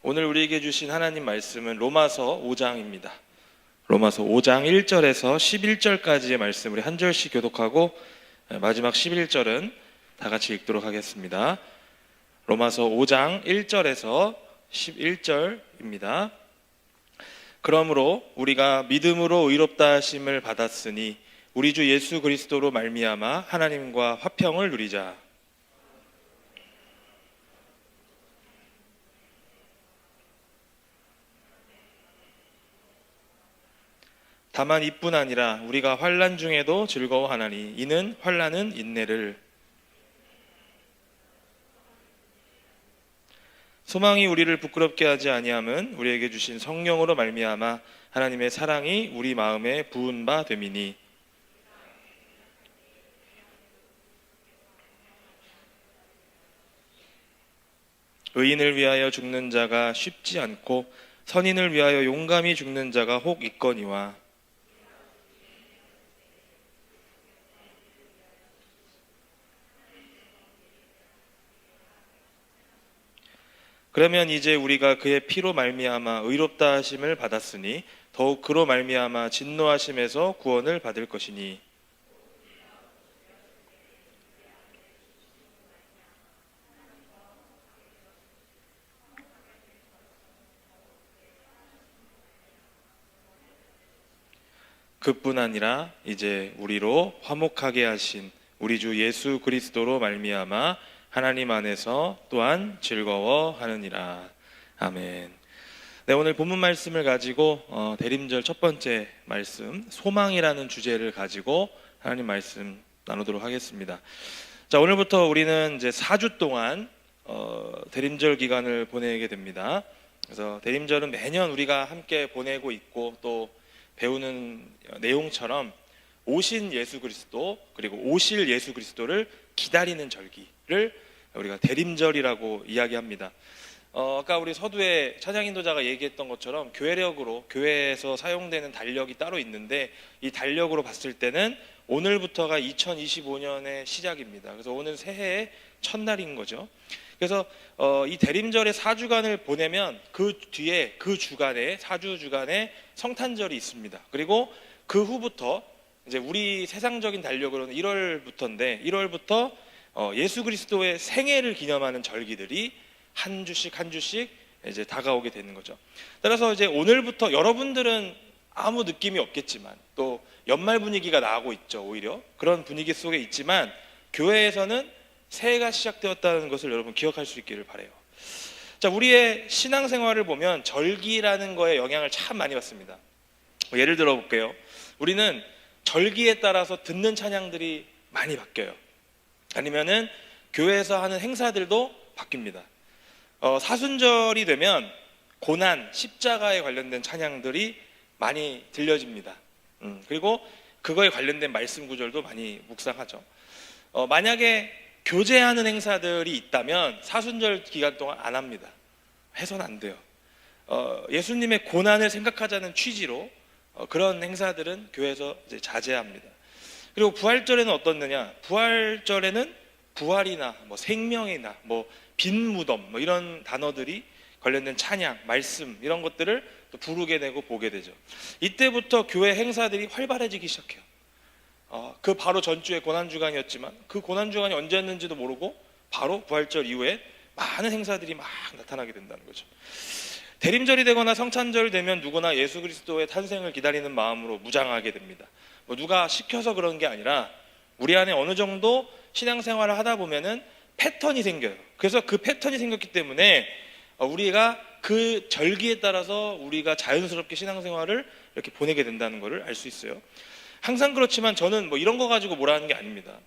오늘 우리에게 주신 하나님 말씀은 로마서 5장입니다. 로마서 5장 1절에서 11절까지의 말씀 우리 한 절씩 교독하고 마지막 11절은 다 같이 읽도록 하겠습니다. 로마서 5장 1절에서 11절입니다. 그러므로 우리가 믿음으로 의롭다 하심을 받았으니 우리 주 예수 그리스도로 말미암아 하나님과 화평을 누리자. 다만 이뿐 아니라 우리가 환난 중에도 즐거워하나니 이는 환난은 인내를, 소망이 우리를 부끄럽게 하지 아니함은 우리에게 주신 성령으로 말미암아 하나님의 사랑이 우리 마음에 부은 바 됨이니, 의인을 위하여 죽는 자가 쉽지 않고 선인을 위하여 용감히 죽는 자가 혹 있거니와, 그러면 이제 우리가 그의 피로 말미암아 의롭다 하심을 받았으니 더욱 그로 말미암아 진노하심에서 구원을 받을 것이니, 그뿐 아니라 이제 우리로 화목하게 하신 우리 주 예수 그리스도로 말미암아 하나님 안에서 또한 즐거워하느니라. 아멘. 네, 오늘 본문 말씀을 가지고 대림절 첫 번째 말씀 소망이라는 주제를 가지고 하나님 말씀 나누도록 하겠습니다. 자, 오늘부터 우리는 이제 4주 동안 대림절 기간을 보내게 됩니다. 그래서 대림절은 매년 우리가 함께 보내고 있고 또 배우는 내용처럼 오신 예수 그리스도 그리고 오실 예수 그리스도를 기다리는 절기를 우리가 대림절이라고 이야기합니다. 아까 우리 서두에 찬양인도자가 얘기했던 것처럼 교회력으로 교회에서 사용되는 달력이 따로 있는데 이 달력으로 봤을 때는 오늘부터가 2025년의 시작입니다. 그래서 오늘 새해의 첫날인 거죠. 그래서 이 대림절의 4주간을 보내면 그 뒤에 그 주간에 4주 주간에 성탄절이 있습니다. 그리고 그 후부터 이제 우리 세상적인 달력으로는 1월부터인데 1월부터 예수 그리스도의 생애를 기념하는 절기들이 한 주씩 한 주씩 이제 다가오게 되는 거죠. 따라서 이제 오늘부터 여러분들은 아무 느낌이 없겠지만 또 연말 분위기가 나고 있죠. 오히려 그런 분위기 속에 있지만 교회에서는 새해가 시작되었다는 것을 여러분 기억할 수 있기를 바라요. 자, 우리의 신앙생활을 보면 절기라는 거에 영향을 참 많이 받습니다. 예를 들어 볼게요. 우리는 절기에 따라서 듣는 찬양들이 많이 바뀌어요. 아니면은 교회에서 하는 행사들도 바뀝니다. 사순절이 되면 고난, 십자가에 관련된 찬양들이 많이 들려집니다. 그리고 그거에 관련된 말씀 구절도 많이 묵상하죠. 만약에 교제하는 행사들이 있다면 사순절 기간 동안 안 합니다. 해서는 안 돼요. 예수님의 고난을 생각하자는 취지로 그런 행사들은 교회에서 이제 자제합니다. 그리고 부활절에는 어떻느냐? 부활절에는 부활이나 뭐 생명이나 뭐 빈 무덤 뭐 이런 단어들이 관련된 찬양, 말씀 이런 것들을 또 부르게 되고 보게 되죠. 이때부터 교회 행사들이 활발해지기 시작해요. 그 바로 전주에 고난주간이었지만 그 고난주간이 언제였는지도 모르고 바로 부활절 이후에 많은 행사들이 막 나타나게 된다는 거죠. 대림절이 되거나 성탄절 되면 누구나 예수 그리스도의 탄생을 기다리는 마음으로 무장하게 됩니다. 뭐 누가 시켜서 그런 게 아니라 우리 안에 어느 정도 신앙생활을 하다 보면은 패턴이 생겨요. 그래서 그 패턴이 생겼기 때문에 우리가 그 절기에 따라서 우리가 자연스럽게 신앙생활을 이렇게 보내게 된다는 것을 알 수 있어요. 항상 그렇지만 저는 뭐 이런 거 가지고 뭐라는 게 아닙니다.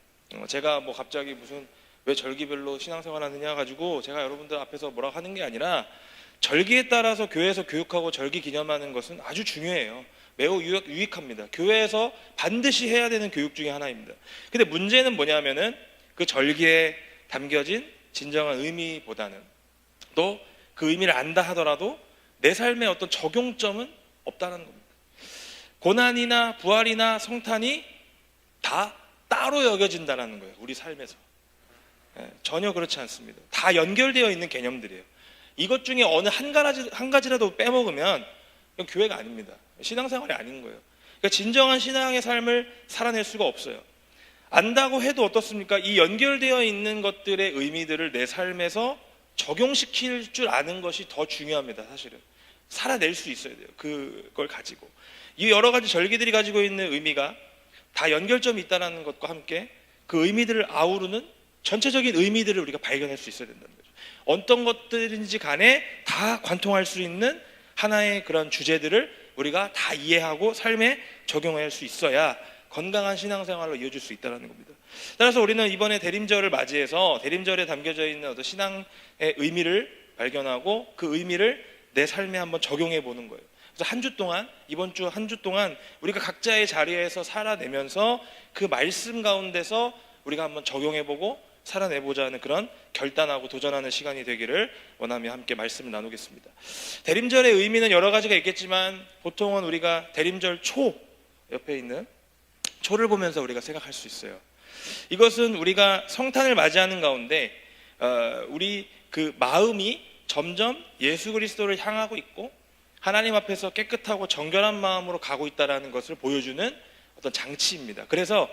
제가 뭐 갑자기 무슨 왜 절기별로 신앙생활 하느냐 가지고 제가 여러분들 앞에서 뭐라고 하는 게 아니라 절기에 따라서 교회에서 교육하고 절기 기념하는 것은 아주 중요해요. 매우 유익합니다. 교회에서 반드시 해야 되는 교육 중에 하나입니다. 근데 문제는 뭐냐면은 그 절기에 담겨진 진정한 의미보다는 또 그 의미를 안다 하더라도 내 삶에 어떤 적용점은 없다는 겁니다. 고난이나 부활이나 성탄이 다 따로 여겨진다는 거예요. 우리 삶에서. 전혀 그렇지 않습니다. 다 연결되어 있는 개념들이에요. 이것 중에 어느 한 가지라도 빼먹으면 이건 교회가 아닙니다. 신앙생활이 아닌 거예요. 그러니까 진정한 신앙의 삶을 살아낼 수가 없어요. 안다고 해도 어떻습니까? 이 연결되어 있는 것들의 의미들을 내 삶에서 적용시킬 줄 아는 것이 더 중요합니다. 사실은 살아낼 수 있어야 돼요. 그걸 가지고 이 여러 가지 절기들이 가지고 있는 의미가 다 연결점이 있다는 것과 함께 그 의미들을 아우르는 전체적인 의미들을 우리가 발견할 수 있어야 된다는 거죠. 어떤 것들인지 간에 다 관통할 수 있는 하나의 그런 주제들을 우리가 다 이해하고 삶에 적용할 수 있어야 건강한 신앙생활로 이어질 수 있다는 겁니다. 따라서 우리는 이번에 대림절을 맞이해서 대림절에 담겨져 있는 어떤 신앙의 의미를 발견하고 그 의미를 내 삶에 한번 적용해 보는 거예요. 그래서 한 주 동안, 이번 주 한 주 동안 우리가 각자의 자리에서 살아내면서 그 말씀 가운데서 우리가 한번 적용해 보고 살아내보자 하는 그런 결단하고 도전하는 시간이 되기를 원하며 함께 말씀을 나누겠습니다. 대림절의 의미는 여러 가지가 있겠지만 보통은 우리가 대림절 초 옆에 있는 초를 보면서 우리가 생각할 수 있어요. 이것은 우리가 성탄을 맞이하는 가운데 우리 그 마음이 점점 예수 그리스도를 향하고 있고 하나님 앞에서 깨끗하고 정결한 마음으로 가고 있다는 것을 보여주는 어떤 장치입니다. 그래서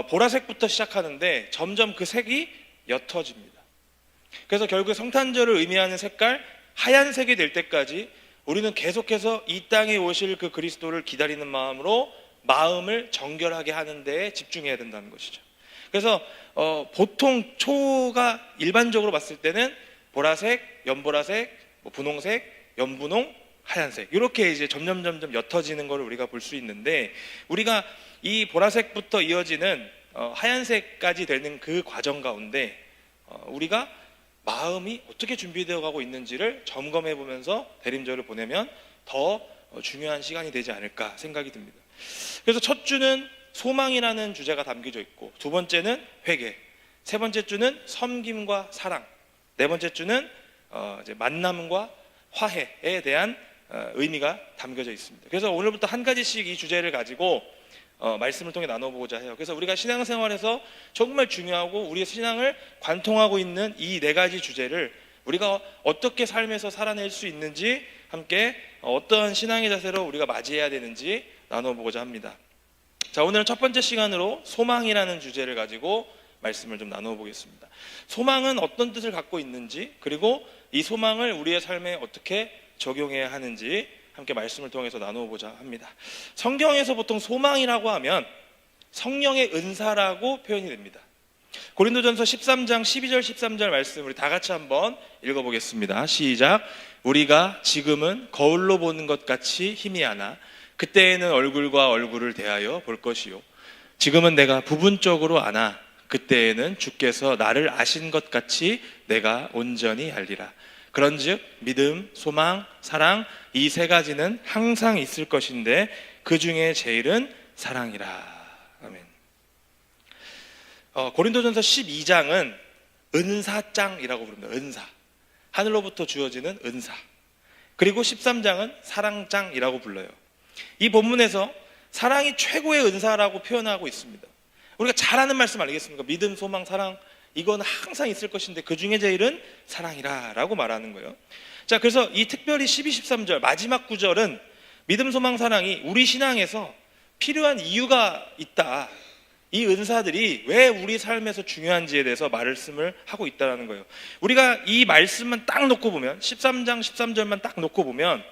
보라색부터 시작하는데 점점 그 색이 옅어집니다. 그래서 결국 성탄절을 의미하는 색깔 하얀색이 될 때까지 우리는 계속해서 이 땅에 오실 그 그리스도를 기다리는 마음으로 마음을 정결하게 하는 데에 집중해야 된다는 것이죠. 그래서 보통 초가 일반적으로 봤을 때는 보라색, 연보라색, 분홍색, 연분홍, 하얀색 이렇게 이제 점점 옅어지는 것을 우리가 볼 수 있는데 우리가 이 보라색부터 이어지는 하얀색까지 되는 그 과정 가운데 우리가 마음이 어떻게 준비되어 가고 있는지를 점검해 보면서 대림절을 보내면 더 중요한 시간이 되지 않을까 생각이 듭니다. 그래서 첫 주는 소망이라는 주제가 담겨져 있고 두 번째는 회개, 세 번째 주는 섬김과 사랑, 네 번째 주는 이제 만남과 화해에 대한 의미가 담겨져 있습니다. 그래서 오늘부터 한 가지씩 이 주제를 가지고 말씀을 통해 나눠보고자 해요. 그래서 우리가 신앙생활에서 정말 중요하고 우리의 신앙을 관통하고 있는 이 네 가지 주제를 우리가 어떻게 삶에서 살아낼 수 있는지 함께 어떠한 신앙의 자세로 우리가 맞이해야 되는지 나눠보고자 합니다. 자, 오늘은 첫 번째 시간으로 소망이라는 주제를 가지고 말씀을 좀 나눠보겠습니다. 소망은 어떤 뜻을 갖고 있는지 그리고 이 소망을 우리의 삶에 어떻게 적용해야 하는지 함께 말씀을 통해서 나누어보자 합니다. 성경에서 보통 소망이라고 하면 성령의 은사라고 표현이 됩니다. 고린도전서 13장 12절 13절 말씀 우리 다 같이 한번 읽어보겠습니다. 시작. 우리가 지금은 거울로 보는 것 같이 희미하나 그때에는 얼굴과 얼굴을 대하여 볼 것이요 지금은 내가 부분적으로 아나 그때에는 주께서 나를 아신 것 같이 내가 온전히 알리라. 그런즉 믿음, 소망, 사랑 이 세 가지는 항상 있을 것인데 그 중에 제일은 사랑이라. 아멘. 고린도전서 12장은 은사장이라고 부릅니다. 은사. 하늘로부터 주어지는 은사. 그리고 13장은 사랑장이라고 불러요. 이 본문에서 사랑이 최고의 은사라고 표현하고 있습니다. 우리가 잘 아는 말씀 아니겠습니까? 믿음, 소망, 사랑 이건 항상 있을 것인데 그 중에 제일은 사랑이라 라고 말하는 거예요. 자, 그래서 이 특별히 12, 13절 마지막 구절은 믿음, 소망, 사랑이 우리 신앙에서 필요한 이유가 있다. 이 은사들이 왜 우리 삶에서 중요한지에 대해서 말씀을 하고 있다는 거예요. 우리가 이 말씀만 딱 놓고 보면 13장 13절만 딱 놓고 보면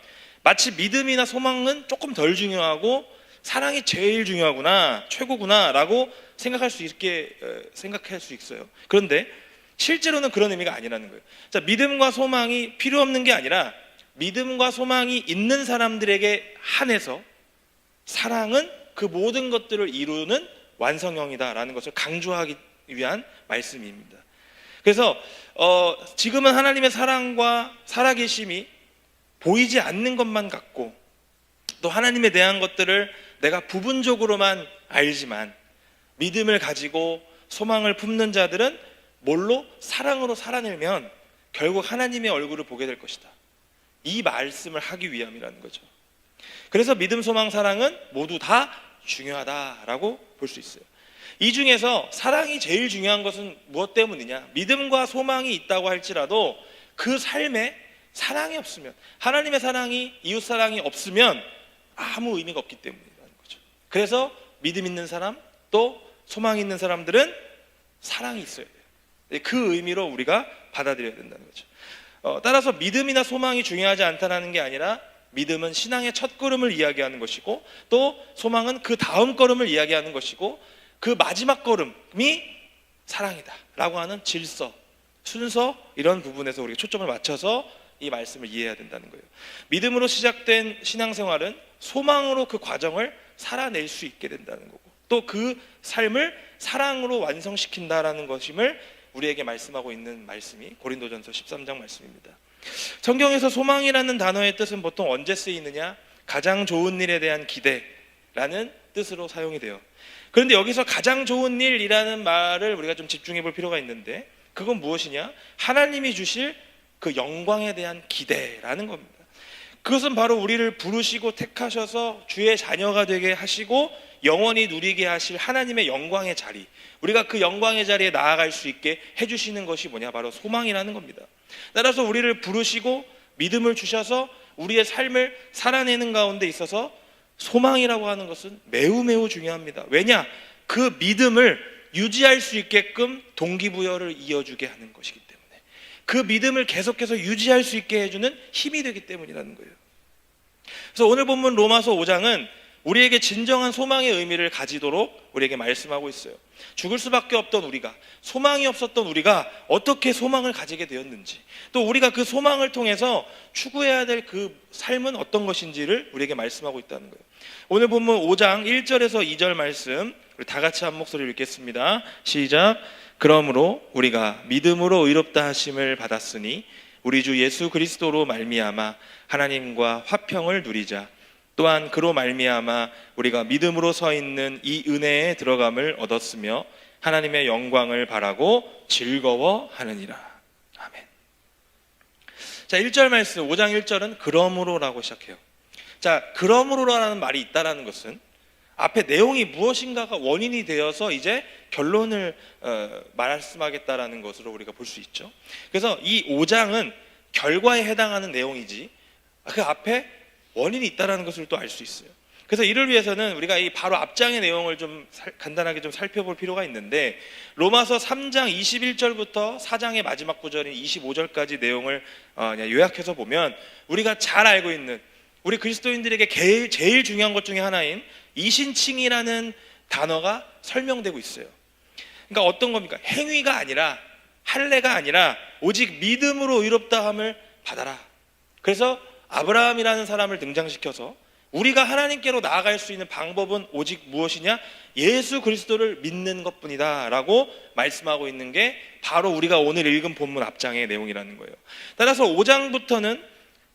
마치 믿음이나 소망은 조금 덜 중요하고 사랑이 제일 중요하구나, 최고구나 라고 생각할 수 있어요. 그런데 실제로는 그런 의미가 아니라는 거예요. 자, 믿음과 소망이 필요 없는 게 아니라 믿음과 소망이 있는 사람들에게 한해서 사랑은 그 모든 것들을 이루는 완성형이다라는 것을 강조하기 위한 말씀입니다. 그래서 지금은 하나님의 사랑과 살아계심이 보이지 않는 것만 같고 또 하나님에 대한 것들을 내가 부분적으로만 알지만 믿음을 가지고 소망을 품는 자들은 뭘로? 사랑으로 살아내면 결국 하나님의 얼굴을 보게 될 것이다. 이 말씀을 하기 위함이라는 거죠. 그래서 믿음, 소망, 사랑은 모두 다 중요하다라고 볼 수 있어요. 이 중에서 사랑이 제일 중요한 것은 무엇 때문이냐? 믿음과 소망이 있다고 할지라도 그 삶에 사랑이 없으면, 하나님의 사랑이, 이웃 사랑이 없으면 아무 의미가 없기 때문이라는 거죠. 그래서 믿음 있는 사람, 또 소망 있는 사람들은 사랑이 있어야 돼요. 그 의미로 우리가 받아들여야 된다는 거죠. 따라서 믿음이나 소망이 중요하지 않다는 게 아니라, 믿음은 신앙의 첫 걸음을 이야기하는 것이고, 또 소망은 그 다음 걸음을 이야기하는 것이고, 그 마지막 걸음이 사랑이다 라고 하는 질서, 순서, 이런 부분에서 우리가 초점을 맞춰서 이 말씀을 이해해야 된다는 거예요. 믿음으로 시작된 신앙생활은 소망으로 그 과정을 살아낼 수 있게 된다는 거고, 또 그 삶을 사랑으로 완성시킨다라는 것임을 우리에게 말씀하고 있는 말씀이 고린도전서 13장 말씀입니다. 성경에서 소망이라는 단어의 뜻은 보통 언제 쓰이느냐? 가장 좋은 일에 대한 기대라는 뜻으로 사용이 돼요. 그런데 여기서 가장 좋은 일이라는 말을 우리가 좀 집중해 볼 필요가 있는데, 그건 무엇이냐? 하나님이 주실 그 영광에 대한 기대라는 겁니다. 그것은 바로 우리를 부르시고 택하셔서 주의 자녀가 되게 하시고 영원히 누리게 하실 하나님의 영광의 자리, 우리가 그 영광의 자리에 나아갈 수 있게 해주시는 것이 뭐냐? 바로 소망이라는 겁니다. 따라서 우리를 부르시고 믿음을 주셔서 우리의 삶을 살아내는 가운데 있어서 소망이라고 하는 것은 매우 매우 중요합니다. 왜냐? 그 믿음을 유지할 수 있게끔 동기부여를 이어주게 하는 것이기 때문에, 그 믿음을 계속해서 유지할 수 있게 해주는 힘이 되기 때문이라는 거예요. 그래서 오늘 본문 로마서 5장은 우리에게 진정한 소망의 의미를 가지도록 우리에게 말씀하고 있어요. 죽을 수밖에 없던 우리가, 소망이 없었던 우리가 어떻게 소망을 가지게 되었는지, 또 우리가 그 소망을 통해서 추구해야 될 그 삶은 어떤 것인지를 우리에게 말씀하고 있다는 거예요. 오늘 본문 5장 1절에서 2절 말씀 우리 다 같이 한 목소리로 읽겠습니다. 시작. 그러므로 우리가 믿음으로 의롭다 하심을 받았으니 우리 주 예수 그리스도로 말미암아 하나님과 화평을 누리자. 또한 그로 말미암아 우리가 믿음으로 서 있는 이 은혜에 들어감을 얻었으며 하나님의 영광을 바라고 즐거워하느니라. 아멘. 자, 1절 말씀 5장 1절은 그러므로라고 시작해요. 자, 그러므로라는 말이 있다라는 것은 앞에 내용이 무엇인가가 원인이 되어서 이제 결론을 말씀하겠다라는 것으로 우리가 볼 수 있죠. 그래서 이 5장은 결과에 해당하는 내용이지 그 앞에 원인이 있다라는 것을 또 알 수 있어요. 그래서 이를 위해서는 우리가 이 바로 앞장의 내용을 좀 간단하게 좀 살펴볼 필요가 있는데, 로마서 3장 21절부터 4장의 마지막 구절인 25절까지 내용을 요약해서 보면 우리가 잘 알고 있는, 우리 그리스도인들에게 제일 중요한 것 중에 하나인 이신칭이라는 단어가 설명되고 있어요. 그러니까 어떤 겁니까? 행위가 아니라, 할례가 아니라 오직 믿음으로 의롭다함을 받아라. 그래서 아브라함이라는 사람을 등장시켜서 우리가 하나님께로 나아갈 수 있는 방법은 오직 무엇이냐? 예수 그리스도를 믿는 것뿐이다 라고 말씀하고 있는 게 바로 우리가 오늘 읽은 본문 앞장의 내용이라는 거예요. 따라서 5장부터는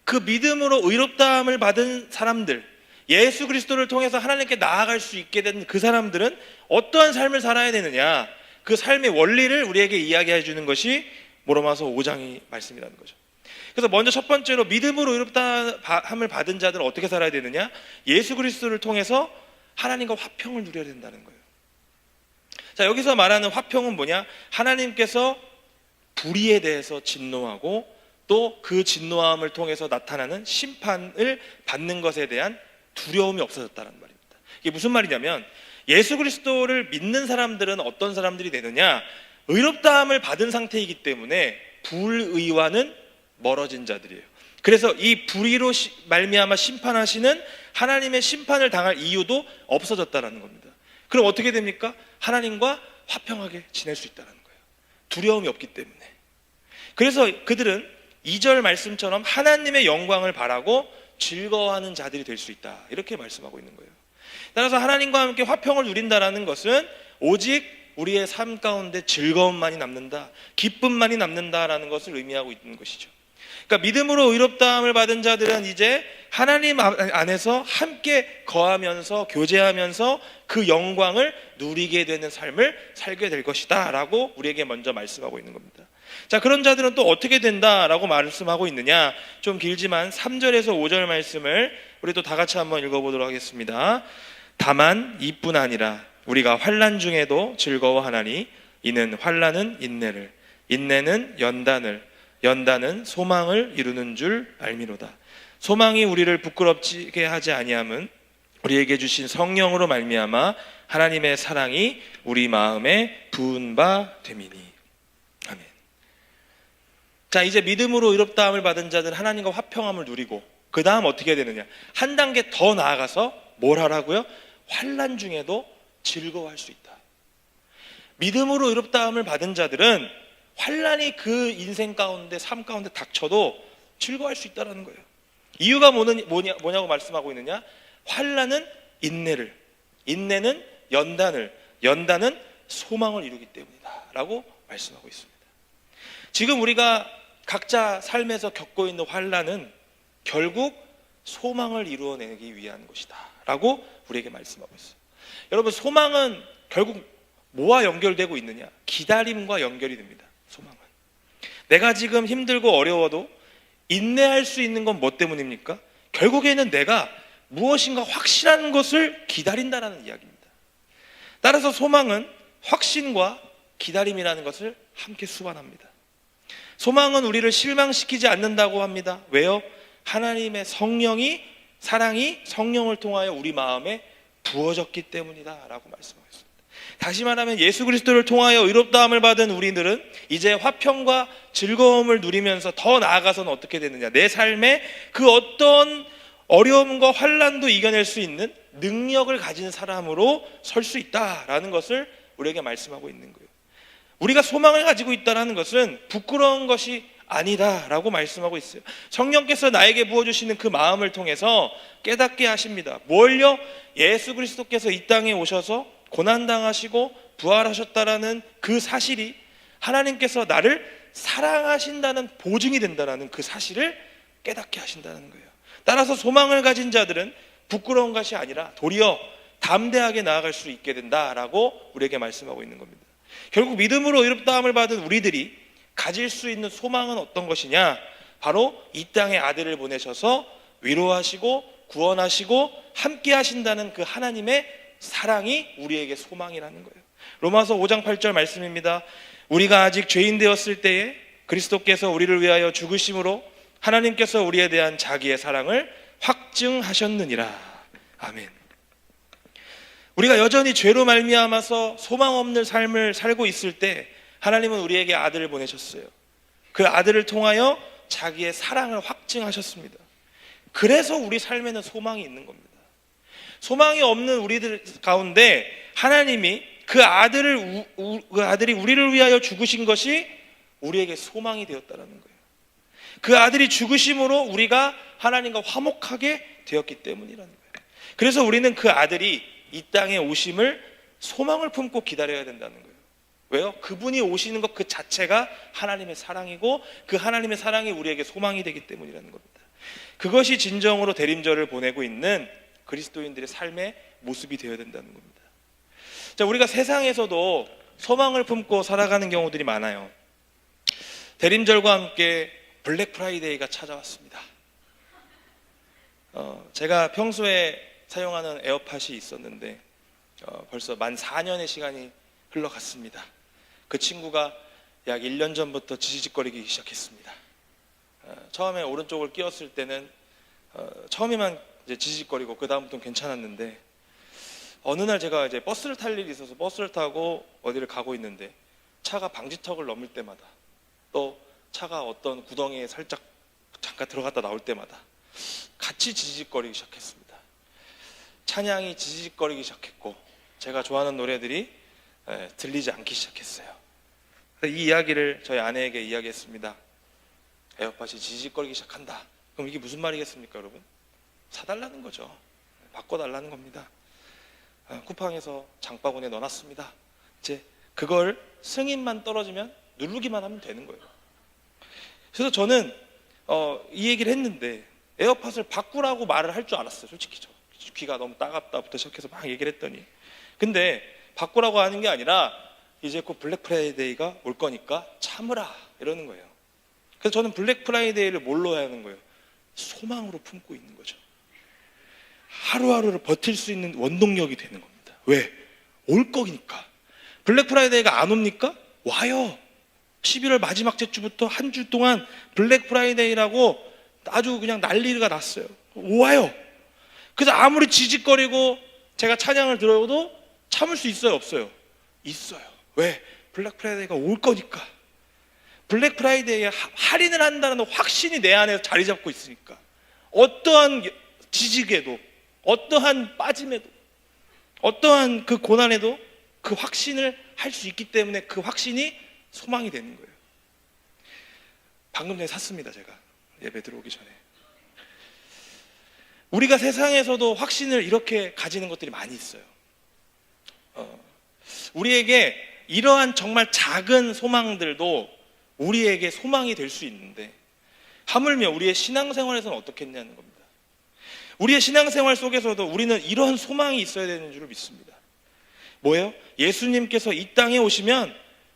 그 믿음으로 의롭다함을 받은 사람들, 예수 그리스도를 통해서 하나님께 나아갈 수 있게 된 그 사람들은 어떠한 삶을 살아야 되느냐, 그 삶의 원리를 우리에게 이야기해 주는 것이 로마서 5장의 말씀이라는 거죠. 그래서 먼저 첫 번째로 믿음으로 의롭다함을 받은 자들은 어떻게 살아야 되느냐? 예수 그리스도를 통해서 하나님과 화평을 누려야 된다는 거예요. 자, 여기서 말하는 화평은 뭐냐? 하나님께서 불의에 대해서 진노하고 또 그 진노함을 통해서 나타나는 심판을 받는 것에 대한 두려움이 없어졌다는 말입니다. 이게 무슨 말이냐면, 예수 그리스도를 믿는 사람들은 어떤 사람들이 되느냐? 의롭다함을 받은 상태이기 때문에 불의와는 멀어진 자들이에요. 그래서 이 불의로 말미암아 심판하시는 하나님의 심판을 당할 이유도 없어졌다는 겁니다. 그럼 어떻게 됩니까? 하나님과 화평하게 지낼 수 있다는 거예요. 두려움이 없기 때문에. 그래서 그들은 2절 말씀처럼 하나님의 영광을 바라고 즐거워하는 자들이 될 수 있다, 이렇게 말씀하고 있는 거예요. 따라서 하나님과 함께 화평을 누린다라는 것은 오직 우리의 삶 가운데 즐거움만이 남는다, 기쁨만이 남는다라는 것을 의미하고 있는 것이죠. 그러니까 믿음으로 의롭다함을 받은 자들은 이제 하나님 안에서 함께 거하면서 교제하면서 그 영광을 누리게 되는 삶을 살게 될 것이다 라고 우리에게 먼저 말씀하고 있는 겁니다. 자, 그런 자들은 또 어떻게 된다라고 말씀하고 있느냐? 좀 길지만 3절에서 5절 말씀을 우리 또 다 같이 한번 읽어보도록 하겠습니다. 다만 이뿐 아니라 우리가 환난 중에도 즐거워하나니 이는 환난은 인내를, 인내는 연단을, 연단은 소망을 이루는 줄 알미로다. 소망이 우리를 부끄럽게 하지 아니함은 우리에게 주신 성령으로 말미암아 하나님의 사랑이 우리 마음에 부은 바 됨이니. 아멘. 자, 이제 믿음으로 의롭다함을 받은 자들은 하나님과 화평함을 누리고 그 다음 어떻게 되느냐, 한 단계 더 나아가서 뭘 하라고요? 환난 중에도 즐거워할 수 있다. 믿음으로 의롭다함을 받은 자들은 환난이 그 인생 가운데, 삶 가운데 닥쳐도 즐거워할 수 있다는 거예요. 이유가 뭐냐고 말씀하고 있느냐? 환난은 인내를, 인내는 연단을, 연단은 소망을 이루기 때문이다 라고 말씀하고 있습니다. 지금 우리가 각자 삶에서 겪고 있는 환난은 결국 소망을 이루어내기 위한 것이다 라고 우리에게 말씀하고 있어요. 여러분, 소망은 결국 뭐와 연결되고 있느냐? 기다림과 연결이 됩니다. 소망은. 내가 지금 힘들고 어려워도 인내할 수 있는 건 뭐 때문입니까? 결국에는 내가 무엇인가 확실한 것을 기다린다는 이야기입니다. 따라서 소망은 확신과 기다림이라는 것을 함께 수반합니다. 소망은 우리를 실망시키지 않는다고 합니다. 왜요? 하나님의 성령이, 사랑이 성령을 통하여 우리 마음에 부어졌기 때문이다 라고 말씀하셨습니다. 다시 말하면 예수 그리스도를 통하여 의롭다함을 받은 우리들은 이제 화평과 즐거움을 누리면서 더 나아가서는 어떻게 되느냐, 내 삶에 그 어떤 어려움과 환난도 이겨낼 수 있는 능력을 가진 사람으로 설 수 있다라는 것을 우리에게 말씀하고 있는 거예요. 우리가 소망을 가지고 있다는 것은 부끄러운 것이 아니다라고 말씀하고 있어요. 성령께서 나에게 부어주시는 그 마음을 통해서 깨닫게 하십니다. 뭘요? 예수 그리스도께서 이 땅에 오셔서 고난당하시고 부활하셨다라는 그 사실이 하나님께서 나를 사랑하신다는 보증이 된다는 그 사실을 깨닫게 하신다는 거예요. 따라서 소망을 가진 자들은 부끄러운 것이 아니라 도리어 담대하게 나아갈 수 있게 된다라고 우리에게 말씀하고 있는 겁니다. 결국 믿음으로 의롭다함을 받은 우리들이 가질 수 있는 소망은 어떤 것이냐? 바로 이 땅에 아들을 보내셔서 위로하시고 구원하시고 함께 하신다는 그 하나님의 사랑이 우리에게 소망이라는 거예요. 로마서 5장 8절 말씀입니다. 우리가 아직 죄인 되었을 때에 그리스도께서 우리를 위하여 죽으심으로 하나님께서 우리에 대한 자기의 사랑을 확증하셨느니라. 아멘. 우리가 여전히 죄로 말미암아서 소망 없는 삶을 살고 있을 때 하나님은 우리에게 아들을 보내셨어요. 그 아들을 통하여 자기의 사랑을 확증하셨습니다. 그래서 우리 삶에는 소망이 있는 겁니다. 소망이 없는 우리들 가운데 하나님이 그 아들이 우리를 위하여 죽으신 것이 우리에게 소망이 되었다는 거예요. 그 아들이 죽으심으로 우리가 하나님과 화목하게 되었기 때문이라는 거예요. 그래서 우리는 그 아들이 이 땅에 오심을 소망을 품고 기다려야 된다는 거예요. 왜요? 그분이 오시는 것 그 자체가 하나님의 사랑이고 그 하나님의 사랑이 우리에게 소망이 되기 때문이라는 겁니다. 그것이 진정으로 대림절을 보내고 있는 그리스도인들의 삶의 모습이 되어야 된다는 겁니다. 자, 우리가 세상에서도 소망을 품고 살아가는 경우들이 많아요. 대림절과 함께 블랙 프라이데이가 찾아왔습니다. 제가 평소에 사용하는 에어팟이 있었는데 벌써 만 4년의 시간이 흘러갔습니다. 그 친구가 약 1년 전부터 지지직거리기 시작했습니다. 처음에 오른쪽을 끼웠을 때는 처음에만 이제 지지직거리고 그 다음부터는 괜찮았는데 어느 날 제가 이제 버스를 탈 일이 있어서 버스를 타고 어디를 가고 있는데 차가 방지턱을 넘을 때마다 또 차가 어떤 구덩이에 살짝 잠깐 들어갔다 나올 때마다 같이 지지직거리기 시작했습니다. 찬양이 지지직거리기 시작했고 제가 좋아하는 노래들이 들리지 않기 시작했어요. 이 이야기를 저희 아내에게 이야기했습니다. 에어팟이 지지직거리기 시작한다. 그럼 이게 무슨 말이겠습니까, 여러분? 사달라는 거죠. 바꿔달라는 겁니다. 쿠팡에서 장바구니에 넣어놨습니다. 이제 그걸 승인만 떨어지면 누르기만 하면 되는 거예요. 그래서 저는 이 얘기를 했는데 에어팟을 바꾸라고 말을 할 줄 알았어요. 솔직히 저 귀가 너무 따갑다부터 시작해서 막 얘기를 했더니 근데 바꾸라고 하는 게 아니라 이제 곧 블랙 프라이데이가 올 거니까 참으라 이러는 거예요. 그래서 저는 블랙 프라이데이를 뭘로 해야 하는 거예요? 소망으로 품고 있는 거죠. 하루하루를 버틸 수 있는 원동력이 되는 겁니다. 왜? 올 거니까. 블랙 프라이데이가 안 옵니까? 와요. 11월 마지막 주부터 한 주 동안 블랙 프라이데이라고 아주 그냥 난리가 났어요. 와요. 그래서 아무리 지직거리고 제가 찬양을 들어도 참을 수 있어요, 없어요? 있어요. 왜? 블랙 프라이데이가 올 거니까. 블랙 프라이데이에 할인을 한다는 확신이 내 안에서 자리 잡고 있으니까. 어떠한 지직에도, 어떠한 빠짐에도, 어떠한 그 고난에도 그 확신을 할 수 있기 때문에 그 확신이 소망이 되는 거예요. 방금 전에 샀습니다, 제가. 예배 들어오기 전에. 우리가 세상에서도 확신을 이렇게 가지는 것들이 많이 있어요. 우리에게 이러한 정말 작은 소망들도 우리에게 소망이 될 수 있는데, 하물며 우리의 신앙생활에서는 어떻겠냐는 겁니다. 우리의 신앙생활 속에서도 우리는 이런 소망이 있어야 되는 줄 믿습니다. 뭐예요? 예수님께서 이 땅에 오시면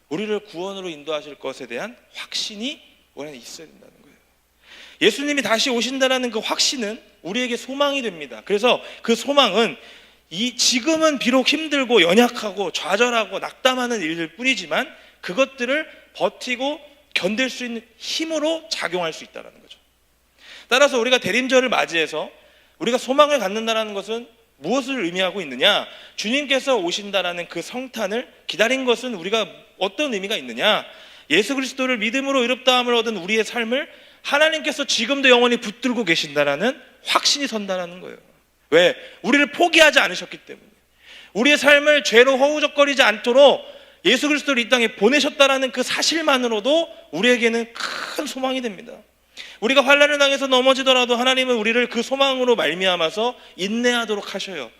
우리를 구원으로 인도하실 것에 대한 확신이 우리 안에 있어야 된다는 거예요. 예수님이 다시 오신다는 그 확신은 우리에게 소망이 됩니다. 그래서 그 소망은 지금은 비록 힘들고 연약하고 좌절하고 낙담하는 일들 뿐이지만 그것들을 버티고 견딜 수 있는 힘으로 작용할 수 있다는 거죠. 따라서 우리가 대림절을 맞이해서 우리가 소망을 갖는다는 것은 무엇을 의미하고 있느냐? 주님께서 오신다라는 그 성탄을 기다린 것은 우리가 어떤 의미가 있느냐? 예수 그리스도를 믿음으로 의롭다함을 얻은 우리의 삶을 하나님께서 지금도 영원히 붙들고 계신다라는 확신이 선다라는 거예요. 왜? 우리를 포기하지 않으셨기 때문에. 우리의 삶을 죄로 허우적거리지 않도록 예수 그리스도를 이 땅에 보내셨다라는 그 사실만으로도 우리에게는 큰 소망이 됩니다. 우리가 환난을 당해서 넘어지더라도 하나님은 우리를 그 소망으로 말미암아서 인내하도록 하셔요.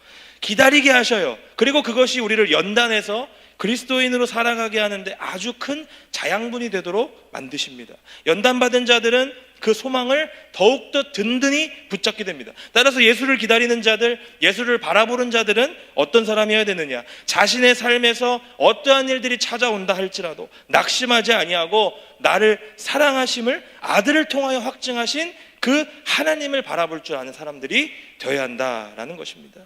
기다리게 하셔요. 그리고 그것이 우리를 연단해서 그리스도인으로 살아가게 하는데 아주 큰 자양분이 되도록 만드십니다. 연단받은 자들은 그 소망을 더욱더 든든히 붙잡게 됩니다. 따라서 예수를 기다리는 자들, 예수를 바라보는 자들은 어떤 사람이어야 되느냐? 자신의 삶에서 어떠한 일들이 찾아온다 할지라도 낙심하지 아니하고 나를 사랑하심을 아들을 통하여 확증하신 그 하나님을 바라볼 줄 아는 사람들이 되어야 한다라는 것입니다.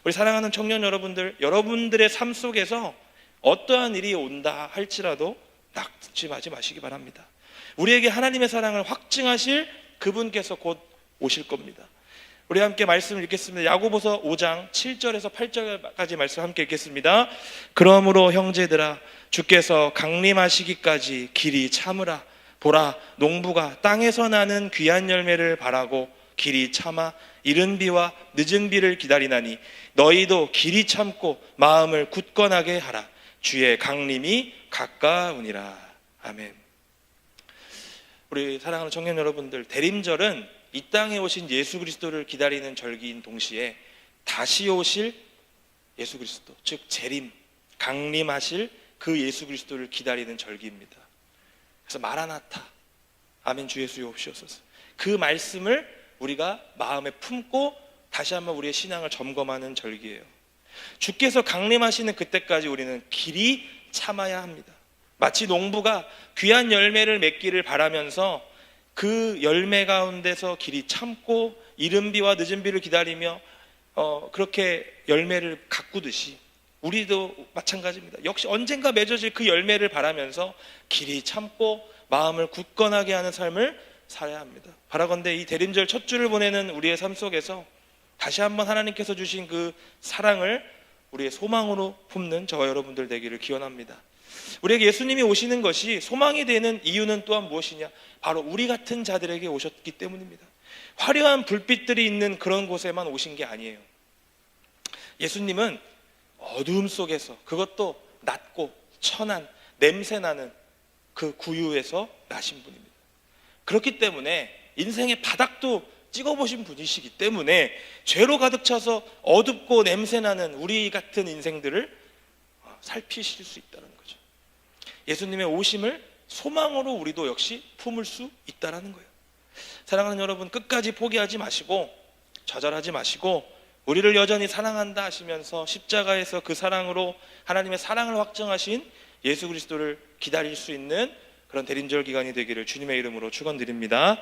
우리 사랑하는 청년 여러분들, 여러분들의 삶 속에서 어떠한 일이 온다 할지라도 낙심하지 마시기 바랍니다. 우리에게 하나님의 사랑을 확증하실 그분께서 곧 오실 겁니다. 우리 함께 말씀을 읽겠습니다. 야고보서 5장 7절에서 8절까지 말씀 함께 읽겠습니다. 그러므로 형제들아, 주께서 강림하시기까지 길이 참으라. 보라, 농부가 땅에서 나는 귀한 열매를 바라고 길이 참아 이른 비와 늦은 비를 기다리나니 너희도 길이 참고 마음을 굳건하게 하라. 주의 강림이 가까우니라. 아멘. 우리 사랑하는 청년 여러분들, 대림절은 이 땅에 오신 예수 그리스도를 기다리는 절기인 동시에 다시 오실 예수 그리스도, 즉 재림, 강림하실 그 예수 그리스도를 기다리는 절기입니다. 그래서 마라나타, 아멘 주 예수여 오시옵소서, 그 말씀을 우리가 마음에 품고 다시 한번 우리의 신앙을 점검하는 절기예요. 주께서 강림하시는 그때까지 우리는 길이 참아야 합니다. 마치 농부가 귀한 열매를 맺기를 바라면서 그 열매 가운데서 길이 참고 이른 비와 늦은 비를 기다리며 그렇게 열매를 가꾸듯이 우리도 마찬가지입니다. 역시 언젠가 맺어질 그 열매를 바라면서 길이 참고 마음을 굳건하게 하는 삶을 살아야 합니다. 바라건대 이 대림절 첫 주를 보내는 우리의 삶 속에서 다시 한번 하나님께서 주신 그 사랑을 우리의 소망으로 품는 저와 여러분들 되기를 기원합니다. 우리에게 예수님이 오시는 것이 소망이 되는 이유는 또한 무엇이냐? 바로 우리 같은 자들에게 오셨기 때문입니다. 화려한 불빛들이 있는 그런 곳에만 오신 게 아니에요. 예수님은 어두움 속에서, 그것도 낮고 천한 냄새나는 그 구유에서 나신 분입니다. 그렇기 때문에 인생의 바닥도 찍어보신 분이시기 때문에 죄로 가득 차서 어둡고 냄새나는 우리 같은 인생들을 살피실 수 있다는 거죠. 예수님의 오심을 소망으로 우리도 역시 품을 수 있다는 거예요. 사랑하는 여러분, 끝까지 포기하지 마시고 좌절하지 마시고 우리를 여전히 사랑한다 하시면서 십자가에서 그 사랑으로 하나님의 사랑을 확증하신 예수 그리스도를 기다릴 수 있는 그런 대림절 기간이 되기를 주님의 이름으로 축원드립니다.